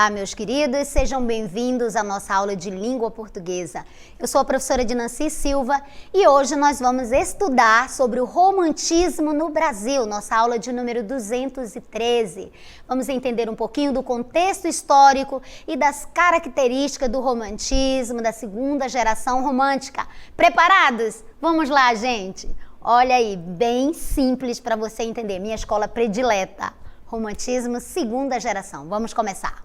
Olá, meus queridos, sejam bem-vindos à nossa aula de língua portuguesa. Eu sou a professora Dinanci Silva e hoje nós vamos estudar sobre o romantismo no Brasil, nossa aula de número 213. Vamos entender um pouquinho do contexto histórico e das características do romantismo, da segunda geração romântica. Preparados? Vamos lá, gente! Olha aí, bem simples para você entender, minha escola predileta. Romantismo, segunda geração. Vamos começar.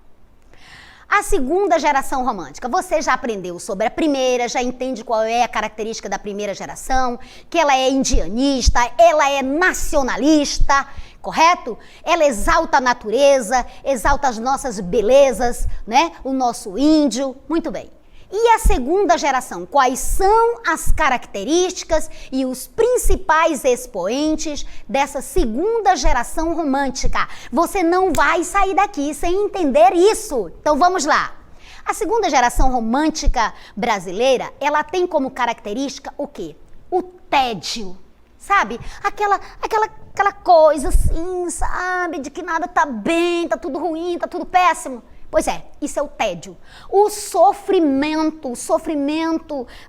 A segunda geração romântica. Você já aprendeu sobre a primeira, já entende qual é a característica da primeira geração, que ela é indianista, ela é nacionalista, correto? Ela exalta a natureza, exalta as nossas belezas, né? O nosso índio. Muito bem. E a segunda geração? Quais são as características e os principais expoentes dessa segunda geração romântica? Você não vai sair daqui sem entender isso. Então vamos lá. A segunda geração romântica brasileira, ela tem como característica o quê? O tédio. Sabe? Aquela coisa assim, sabe? De que nada tá bem, tá tudo ruim, tá tudo péssimo. Pois é, isso é o tédio. O sofrimento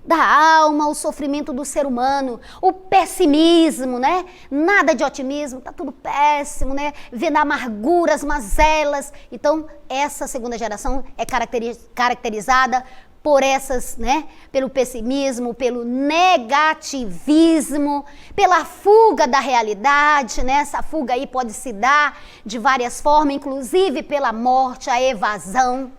da alma, o sofrimento do ser humano, o pessimismo, né? Nada de otimismo, tá tudo péssimo, né? Vendo amarguras, mazelas. Então, essa segunda geração é caracterizada por essas, né? Pelo pessimismo, pelo negativismo, pela fuga da realidade, né? Essa fuga aí pode se dar de várias formas, inclusive pela morte, a evasão,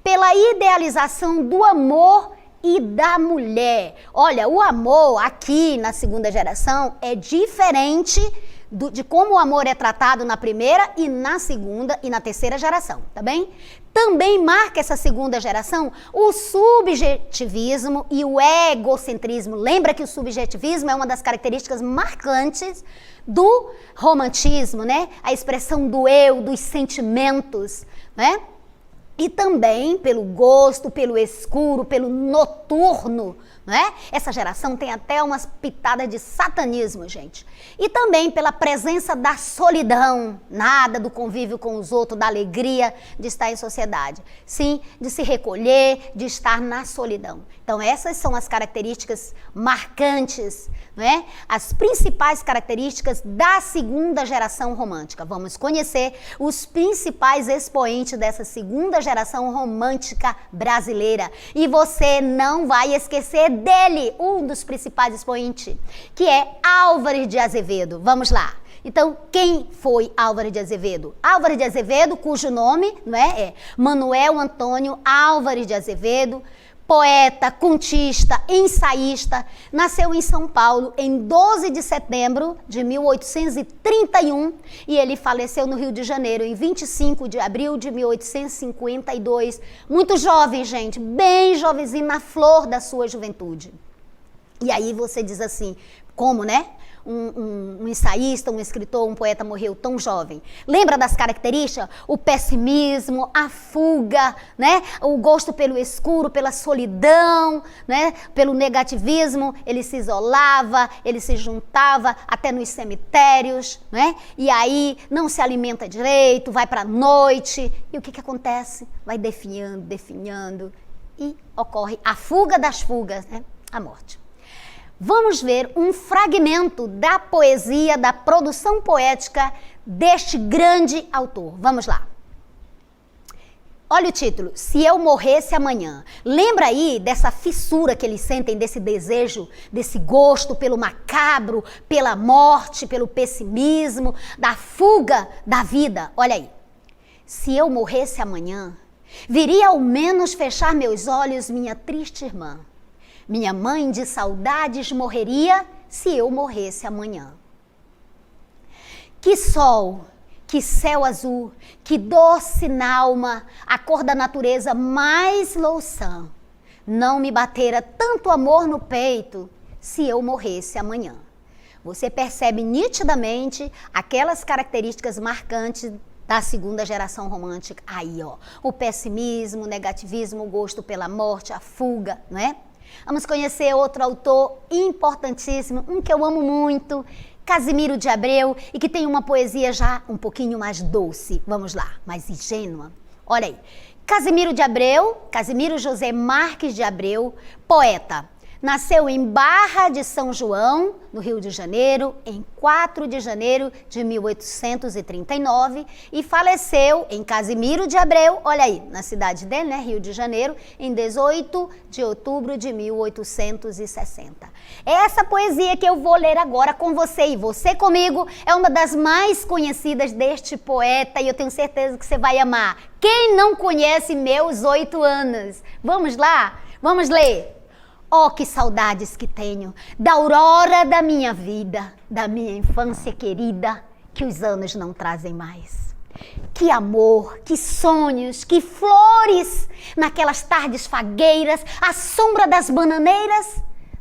pela idealização do amor e da mulher. Olha, o amor aqui na segunda geração é diferente de como o amor é tratado na primeira e na segunda e na terceira geração, tá bem? Também marca essa segunda geração o subjetivismo e o egocentrismo. Lembra que o subjetivismo é uma das características marcantes do romantismo, né? A expressão do eu, dos sentimentos, né? E também pelo gosto, pelo escuro, pelo noturno, né? Essa geração tem até umas pitadas de satanismo, gente. E também pela presença da solidão, nada do convívio com os outros, da alegria de estar em sociedade. Sim, de se recolher, de estar na solidão. Então essas são as características marcantes, né? As principais características da segunda geração romântica. Vamos conhecer os principais expoentes dessa segunda geração romântica brasileira. E você não vai esquecer dele, um dos principais expoentes, que é Álvares de Azevedo. Vamos lá. Então, quem foi Álvares de Azevedo? Álvares de Azevedo, cujo nome, não é Manuel Antônio Álvares de Azevedo, poeta, contista, ensaísta, nasceu em São Paulo em 12 de setembro de 1831 e ele faleceu no Rio de Janeiro em 25 de abril de 1852. Muito jovem, gente, bem jovenzinho, na flor da sua juventude. E aí você diz assim, como, né? Um ensaísta, um escritor, um poeta morreu tão jovem. Lembra das características? O pessimismo, a fuga, né? O gosto pelo escuro, pela solidão, né? Pelo negativismo. Ele se isolava, ele se juntava até nos cemitérios, né? E aí não se alimenta direito, vai para a noite. E o que acontece? Vai definhando e ocorre a fuga das fugas, né? A morte. Vamos ver um fragmento da poesia, da produção poética deste grande autor. Vamos lá. Olha o título, Se Eu Morresse Amanhã. Lembra aí dessa fissura que eles sentem, desse desejo, desse gosto pelo macabro, pela morte, pelo pessimismo, da fuga da vida. Olha aí. Se eu morresse amanhã, viria ao menos fechar meus olhos minha triste irmã. Minha mãe de saudades morreria se eu morresse amanhã. Que sol, que céu azul, que doce nalma, a cor da natureza mais louçã. Não me batera tanto amor no peito se eu morresse amanhã. Você percebe nitidamente aquelas características marcantes da segunda geração romântica. Aí, ó, o pessimismo, o negativismo, o gosto pela morte, a fuga, não é? Vamos conhecer outro autor importantíssimo, um que eu amo muito, Casimiro de Abreu, e que tem uma poesia já um pouquinho mais doce, vamos lá, mais ingênua. Olha aí, Casimiro José Marques de Abreu, poeta. Nasceu em Barra de São João, no Rio de Janeiro, em 4 de janeiro de 1839 e faleceu em Casimiro de Abreu, olha aí, na cidade dele, né, Rio de Janeiro, em 18 de outubro de 1860. Essa poesia que eu vou ler agora com você e você comigo é uma das mais conhecidas deste poeta e eu tenho certeza que você vai amar. Quem não conhece Meus 8 Anos? Vamos lá? Vamos ler. Oh, que saudades que tenho da aurora da minha vida, da minha infância querida, que os anos não trazem mais. Que amor, que sonhos, que flores, naquelas tardes fagueiras, à sombra das bananeiras,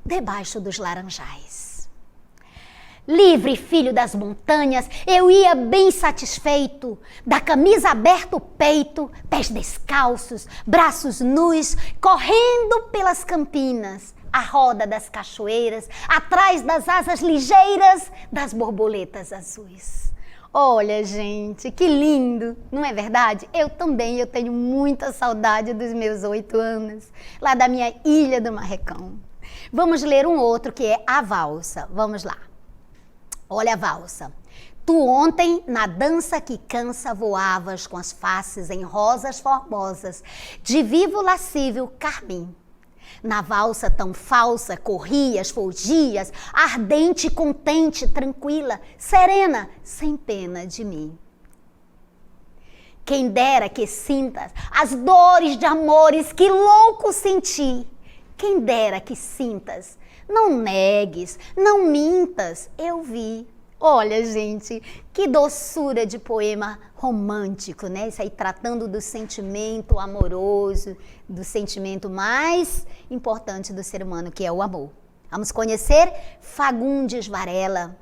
debaixo dos laranjais. Livre, filho das montanhas, eu ia bem satisfeito, da camisa aberta o peito, pés descalços, braços nus, correndo pelas campinas, à roda das cachoeiras, atrás das asas ligeiras das borboletas azuis. Olha, gente, que lindo, não é verdade? Eu tenho muita saudade dos meus 8 anos, lá da minha ilha do Marrecão. Vamos ler um outro que é A Valsa, vamos lá. Olha a valsa. Tu ontem, na dança que cansa, voavas com as faces em rosas formosas, de vivo lascívio carmim. Na valsa tão falsa, corrias, fugias, ardente, contente, tranquila, serena, sem pena de mim. Quem dera que sintas as dores de amores que louco senti. Quem dera que sintas. Não negues, não mintas, eu vi. Olha, gente, que doçura de poema romântico, né? Isso aí tratando do sentimento amoroso, do sentimento mais importante do ser humano, que é o amor. Vamos conhecer Fagundes Varela.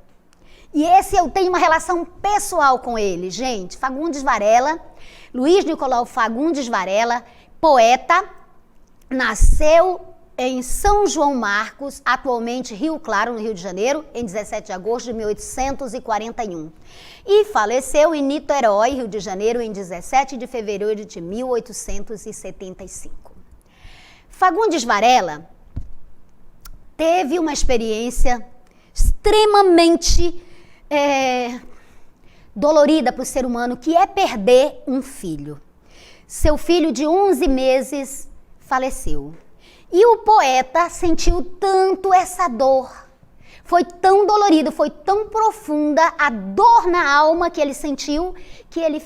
E esse eu tenho uma relação pessoal com ele, gente. Fagundes Varela, Luiz Nicolau Fagundes Varela, poeta, nasceu em São João Marcos, atualmente Rio Claro, no Rio de Janeiro, em 17 de agosto de 1841. E faleceu em Niterói, Rio de Janeiro, em 17 de fevereiro de 1875. Fagundes Varela teve uma experiência extremamente dolorida para o ser humano, que é perder um filho. Seu filho de 11 meses faleceu. E o poeta sentiu tanto essa dor, foi tão dolorido, foi tão profunda a dor na alma que ele sentiu, que ele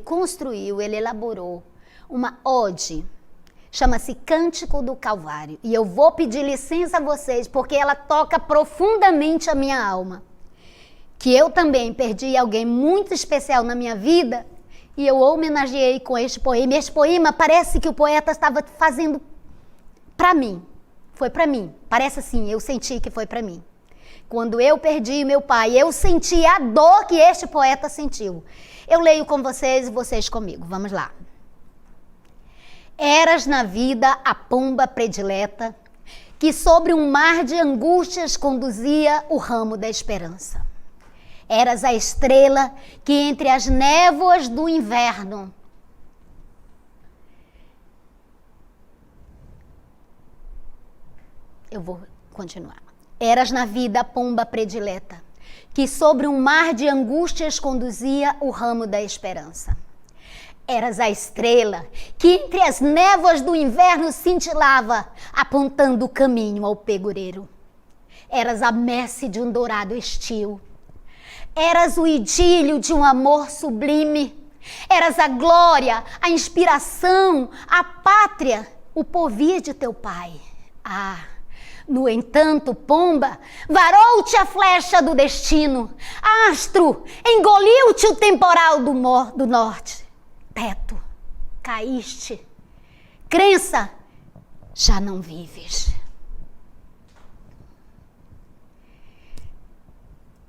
construiu, ele elaborou uma ode, chama-se Cântico do Calvário. E eu vou pedir licença a vocês, porque ela toca profundamente a minha alma. Que eu também perdi alguém muito especial na minha vida, e eu homenageei com este poema. Este poema parece que o poeta estava fazendo para mim, foi para mim, parece assim, eu senti que foi para mim. Quando eu perdi meu pai, eu senti a dor que este poeta sentiu. Eu leio com vocês e vocês comigo, vamos lá. Eras na vida a pomba predileta, que sobre um mar de angústias conduzia o ramo da esperança. Eras a estrela que entre as névoas do inverno eu vou continuar. Eras na vida a pomba predileta, que sobre um mar de angústias conduzia o ramo da esperança. Eras a estrela que entre as névoas do inverno cintilava, apontando o caminho ao pegureiro. Eras a messe de um dourado estio. Eras o idílio de um amor sublime. Eras a glória, a inspiração, a pátria, o porvir de teu pai. Ah! No entanto, pomba, varou-te a flecha do destino. Astro, engoliu-te o temporal do norte. Teto, caíste. Crença, já não vives.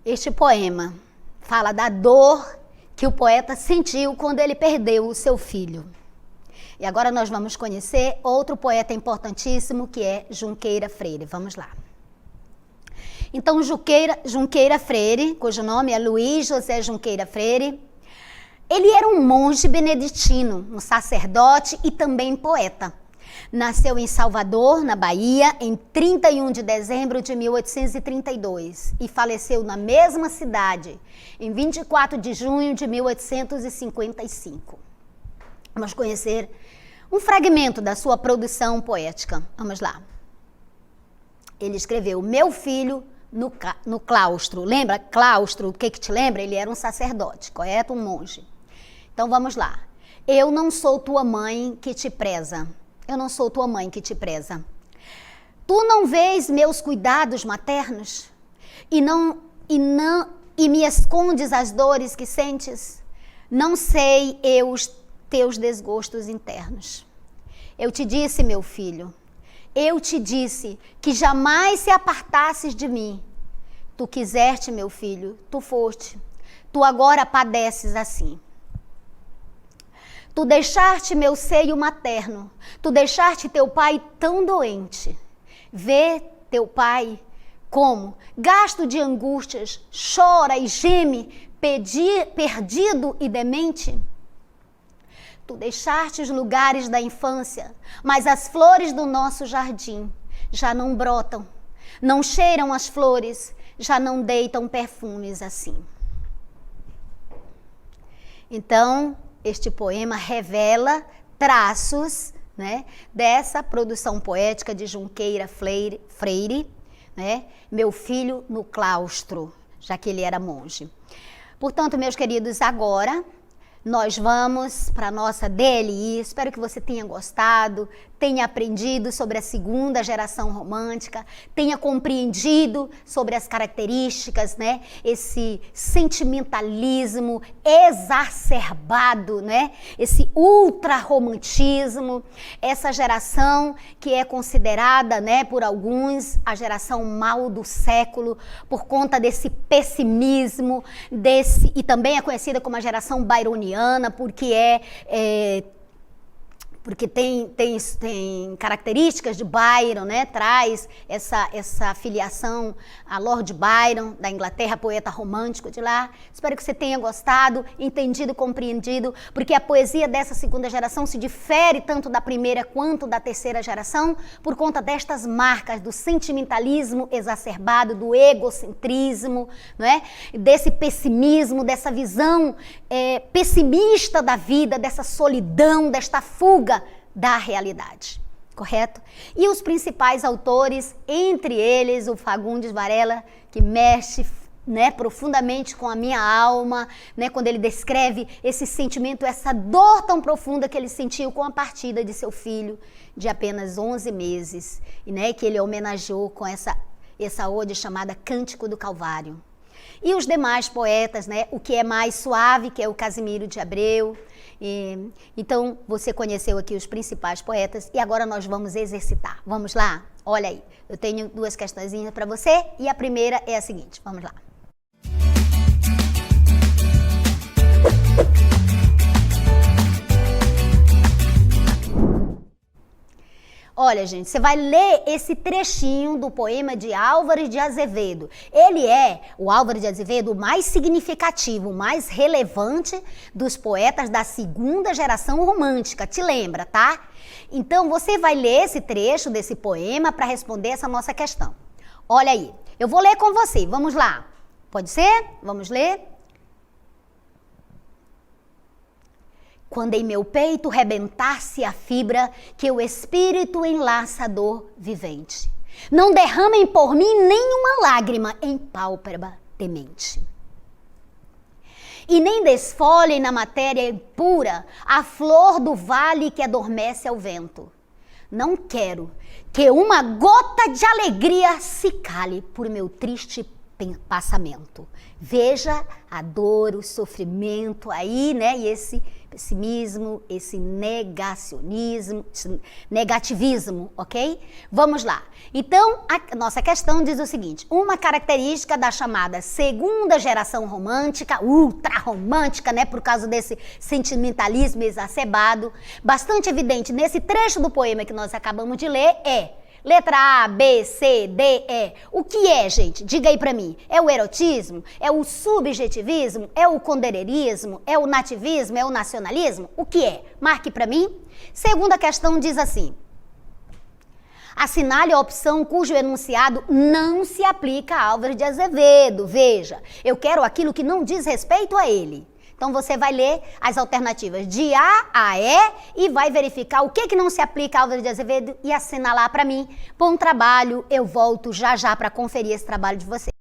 Este poema fala da dor que o poeta sentiu quando ele perdeu o seu filho. E agora nós vamos conhecer outro poeta importantíssimo, que é Junqueira Freire. Vamos lá. Então, Junqueira Freire, cujo nome é Luiz José Junqueira Freire, Ele era um monge beneditino, um sacerdote e também poeta. Nasceu em Salvador, na Bahia, em 31 de dezembro de 1832 e faleceu na mesma cidade, em 24 de junho de 1855. Vamos conhecer um fragmento da sua produção poética. Vamos lá. Ele escreveu: Meu filho no claustro. Lembra? Claustro, o que te lembra? Ele era um sacerdote, correto? Um monge. Então vamos lá. Eu não sou tua mãe que te preza. Eu não sou tua mãe que te preza. Tu não vês meus cuidados maternos e me escondes as dores que sentes? Não sei eu os teus desgostos internos. Eu te disse, meu filho, eu te disse que jamais se apartasses de mim. Tu quiseste, meu filho, tu foste. Tu agora padeces assim. Tu deixaste meu seio materno, tu deixaste teu pai tão doente. Vê teu pai como, gasto de angústias, chora e geme, perdido e demente. Tu deixaste os lugares da infância, mas as flores do nosso jardim já não brotam, não cheiram as flores, já não deitam perfumes assim. Então, este poema revela traços, né, dessa produção poética de Junqueira Freire, né, Meu filho no claustro, já que ele era monge. Portanto, meus queridos, agora nós vamos para a nossa DLI. Espero que você tenha gostado, tenha aprendido sobre a segunda geração romântica, tenha compreendido sobre as características, né? Esse sentimentalismo exacerbado, né? Esse ultra-romantismo, essa geração que é considerada, né, por alguns, a geração mal do século, por conta desse pessimismo, e também é conhecida como a geração byroniana, porque tem características de Byron, né? Traz essa filiação a Lord Byron, da Inglaterra, poeta romântico de lá. Espero que você tenha gostado, entendido, compreendido, porque a poesia dessa segunda geração se difere tanto da primeira quanto da terceira geração por conta destas marcas do sentimentalismo exacerbado, do egocentrismo, não é? Desse pessimismo, dessa visão pessimista da vida, dessa solidão, desta fuga da realidade, correto? E os principais autores, entre eles o Fagundes Varela, que mexe, né, profundamente com a minha alma, né, quando ele descreve esse sentimento, essa dor tão profunda que ele sentiu com a partida de seu filho de apenas 11 meses, e, né, que ele homenageou com essa ode chamada Cântico do Calvário. E os demais poetas, né, o que é mais suave, que é o Casimiro de Abreu. Então, você conheceu aqui os principais poetas e agora nós vamos exercitar. Vamos lá? Olha aí, eu tenho duas questõezinhas para você e a primeira é a seguinte, vamos lá. Olha, gente, você vai ler esse trechinho do poema de Álvares de Azevedo. Ele é, o Álvares de Azevedo, o mais significativo, o mais relevante dos poetas da segunda geração romântica. Te lembra, tá? Então, você vai ler esse trecho desse poema para responder essa nossa questão. Olha aí, eu vou ler com você. Vamos lá. Pode ser? Vamos ler? Quando em meu peito rebentar-se a fibra que o espírito enlaçador vivente, não derramem por mim nenhuma lágrima em pálpebra temente. E nem desfolhem na matéria impura a flor do vale que adormece ao vento. Não quero que uma gota de alegria se cale por meu triste passamento. Veja a dor, o sofrimento aí, né? E esse pessimismo, esse negacionismo, negativismo, ok? Vamos lá. Então, a nossa questão diz o seguinte: uma característica da chamada segunda geração romântica, ultra romântica, né? Por causa desse sentimentalismo exacerbado, bastante evidente nesse trecho do poema que nós acabamos de ler, é Letra A, B, C, D, E. O que é, gente? Diga aí pra mim. É o erotismo? É o subjetivismo? É o condeirismo? É o nativismo? É o nacionalismo? O que é? Marque pra mim. Segunda questão diz assim: assinale a opção cujo enunciado não se aplica a Álvares de Azevedo. Veja, eu quero aquilo que não diz respeito a ele. Então você vai ler as alternativas de A a E e vai verificar o que não se aplica a Álvares de Azevedo e assinalar para mim. Bom trabalho, eu volto já já para conferir esse trabalho de você.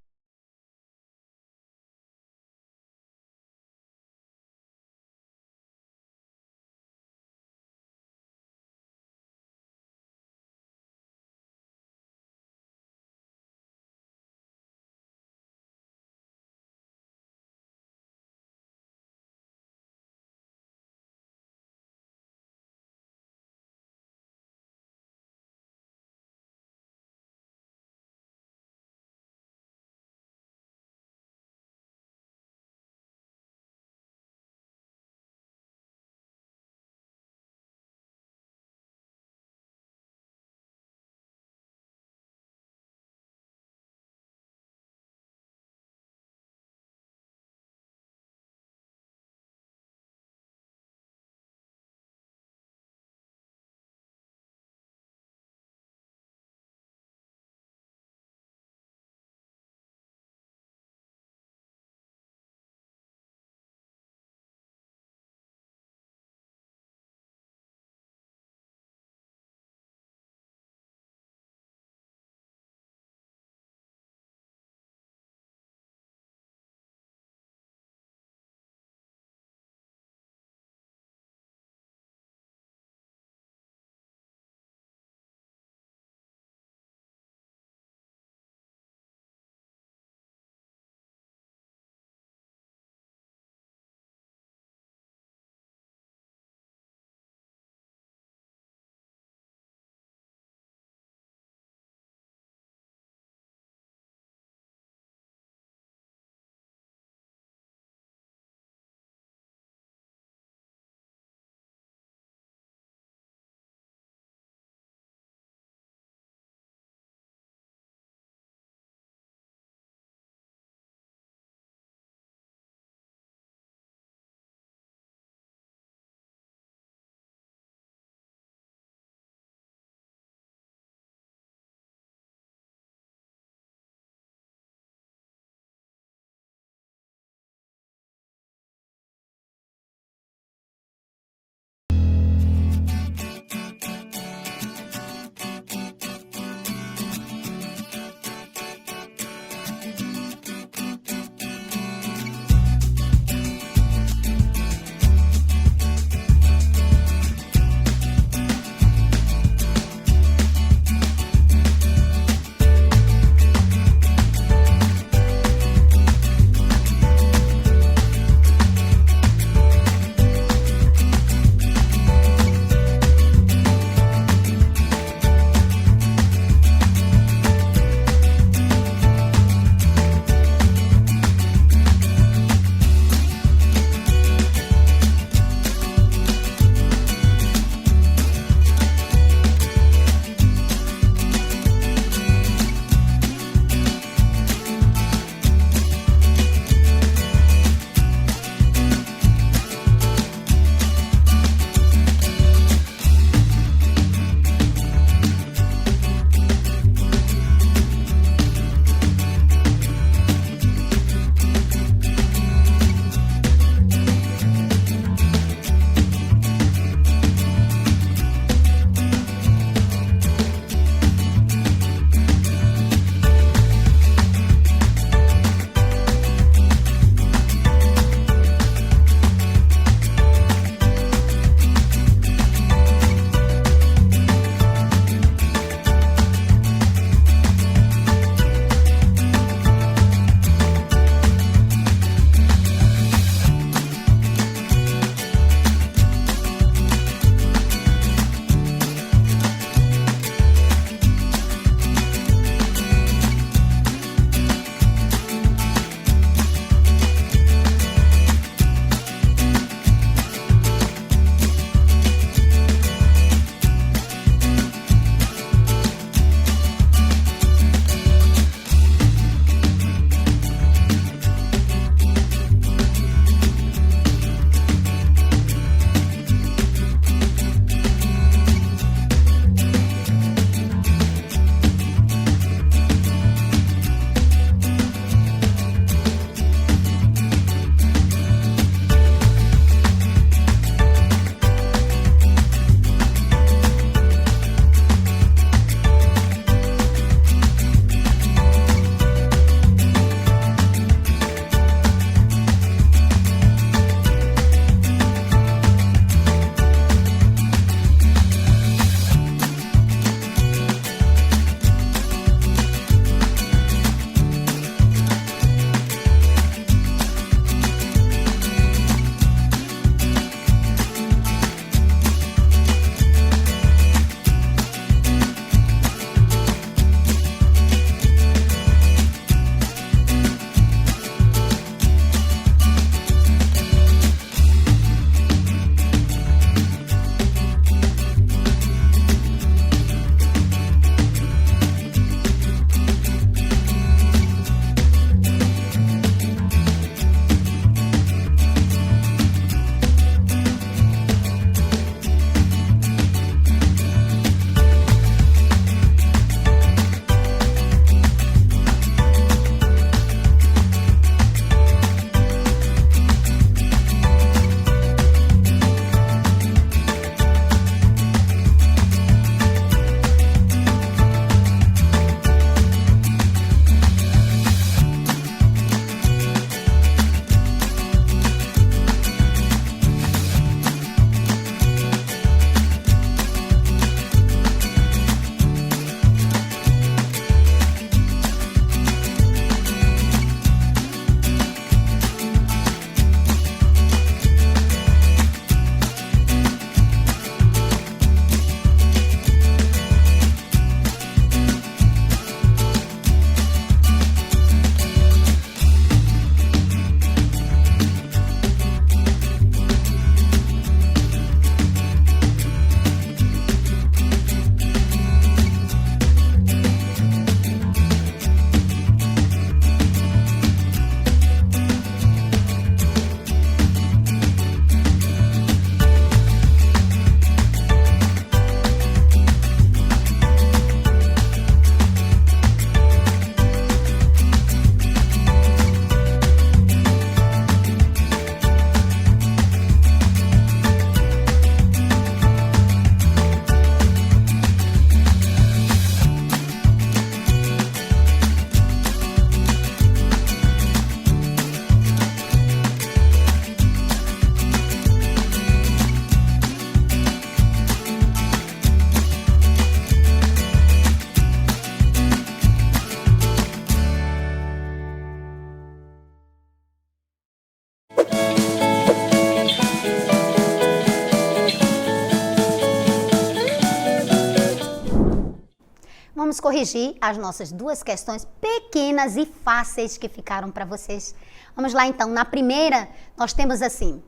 vamos corrigir as nossas duas questões pequenas e fáceis que ficaram para vocês. Vamos lá então, na primeira nós temos assim: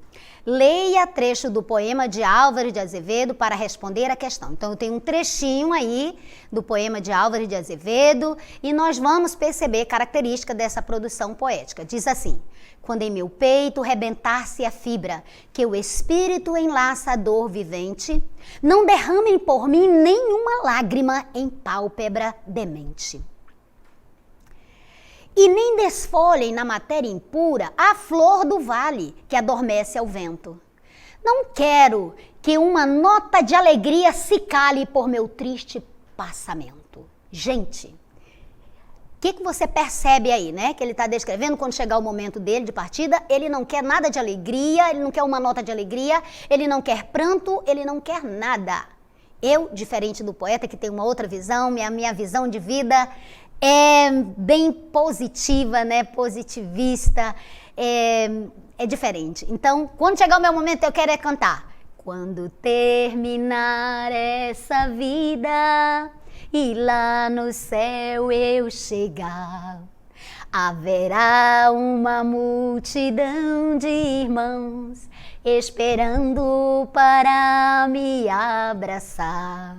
leia trecho do poema de Álvares de Azevedo para responder a questão. Então eu tenho um trechinho aí do poema de Álvares de Azevedo e nós vamos perceber característica dessa produção poética. Diz assim: quando em meu peito rebentar-se a fibra, que o espírito enlaça a dor vivente, não derramem por mim nenhuma lágrima em pálpebra demente. E nem desfolhem na matéria impura a flor do vale que adormece ao vento. Não quero que uma nota de alegria se cale por meu triste passamento. Gente, o que você percebe aí, né? Que ele está descrevendo quando chegar o momento dele de partida, ele não quer nada de alegria, ele não quer uma nota de alegria, ele não quer pranto, ele não quer nada. Eu, diferente do poeta que tem uma outra visão, minha visão de vida é bem positiva, né? Positivista, é diferente. Então, quando chegar o meu momento, eu quero cantar. Quando terminar essa vida e lá no céu eu chegar, haverá uma multidão de irmãos esperando para me abraçar.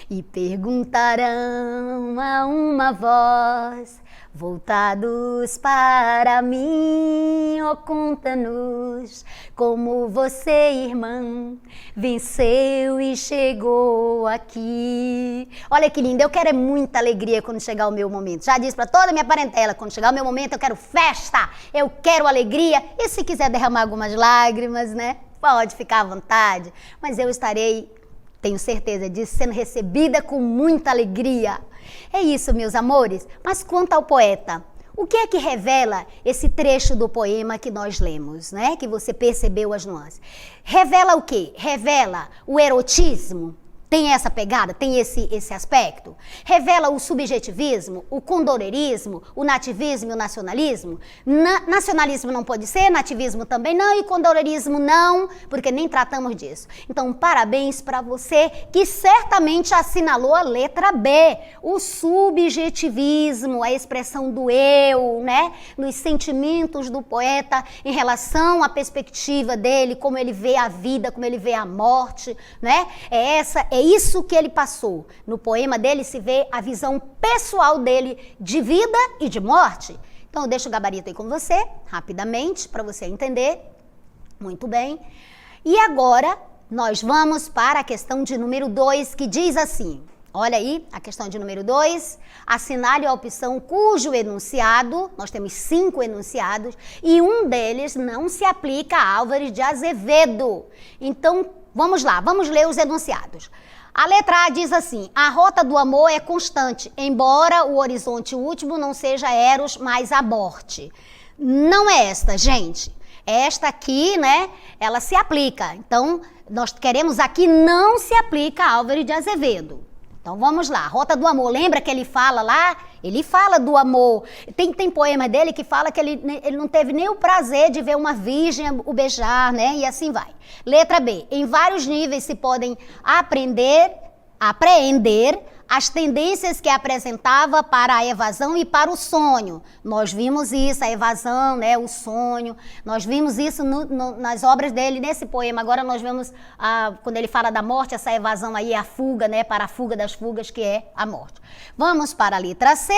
E perguntarão a uma voz, voltados para mim, ó, conta-nos como você, irmã, venceu e chegou aqui. Olha que lindo, eu quero muita alegria quando chegar o meu momento. Já disse para toda a minha parentela, quando chegar o meu momento eu quero festa, eu quero alegria. E se quiser derramar algumas lágrimas, né, pode ficar à vontade, mas eu estarei, tenho certeza disso, sendo recebida com muita alegria. É isso, meus amores. Mas quanto ao poeta, o que é que revela esse trecho do poema que nós lemos, né? Que você percebeu as nuances. Revela o quê? Revela o erotismo? Tem essa pegada? Tem esse aspecto? Revela o subjetivismo, o condorerismo, o nativismo e o nacionalismo? Nacionalismo não pode ser, nativismo também não, e condorerismo não, porque nem tratamos disso. Então, parabéns para você que certamente assinalou a letra B, o subjetivismo, a expressão do eu, né? Nos sentimentos do poeta em relação à perspectiva dele, como ele vê a vida, como ele vê a morte, né? É isso que ele passou. No poema dele se vê a visão pessoal dele de vida e de morte. Então eu deixo o gabarito aí com você, rapidamente, para você entender. Muito bem. E agora nós vamos para a questão de número 2, que diz assim. Olha aí, a questão de número 2, assinale a opção cujo enunciado, nós temos 5 enunciados, e um deles não se aplica a Álvares de Azevedo. Então, vamos lá, vamos ler os enunciados. A letra A diz assim: a rota do amor é constante, embora o horizonte último não seja Eros, mas a morte. Não é esta, gente. Esta aqui, né, ela se aplica. Então, nós queremos aqui não se aplica a Álvares de Azevedo. Então vamos lá, Rota do Amor, lembra que ele fala lá? Ele fala do amor, tem poema dele que fala que ele não teve nem o prazer de ver uma virgem o beijar, né? E assim vai. Letra B, em vários níveis se podem apreender as tendências que apresentava para a evasão e para o sonho. Nós vimos isso, a evasão, né, o sonho, nós vimos isso nas obras dele, nesse poema. Agora nós vemos, quando ele fala da morte, essa evasão aí, a fuga, né, para a fuga das fugas, que é a morte. Vamos para a letra C.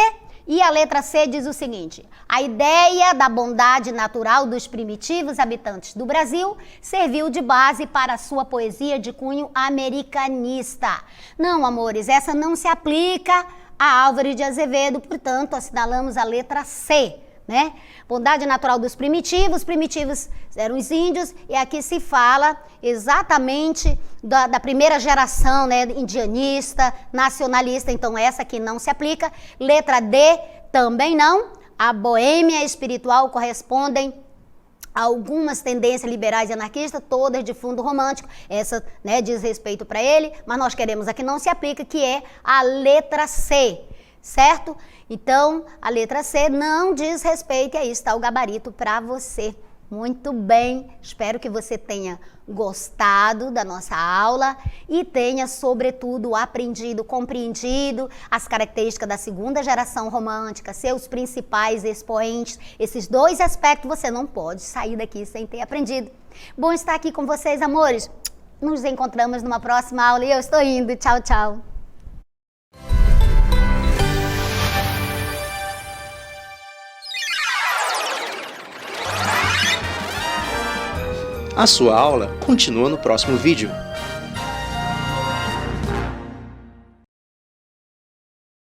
E a letra C diz o seguinte: a ideia da bondade natural dos primitivos habitantes do Brasil serviu de base para a sua poesia de cunho americanista. Não, amores, essa não se aplica a Álvares de Azevedo, portanto, assinalamos a letra C, né? Bondade natural dos primitivos eram os índios, e aqui se fala exatamente da primeira geração, né, indianista, nacionalista, então essa aqui não se aplica. Letra D, também não. A boêmia espiritual correspondem a algumas tendências liberais e anarquistas, todas de fundo romântico, essa, né, diz respeito para ele, mas nós queremos aqui não se aplica, que é a letra C. Certo? Então, a letra C não diz respeito, e aí está o gabarito para você. Muito bem, espero que você tenha gostado da nossa aula e tenha, sobretudo, aprendido, compreendido as características da segunda geração romântica, seus principais expoentes. Esses dois aspectos você não pode sair daqui sem ter aprendido. Bom estar aqui com vocês, amores. Nos encontramos numa próxima aula e eu estou indo. Tchau, tchau. A sua aula continua no próximo vídeo.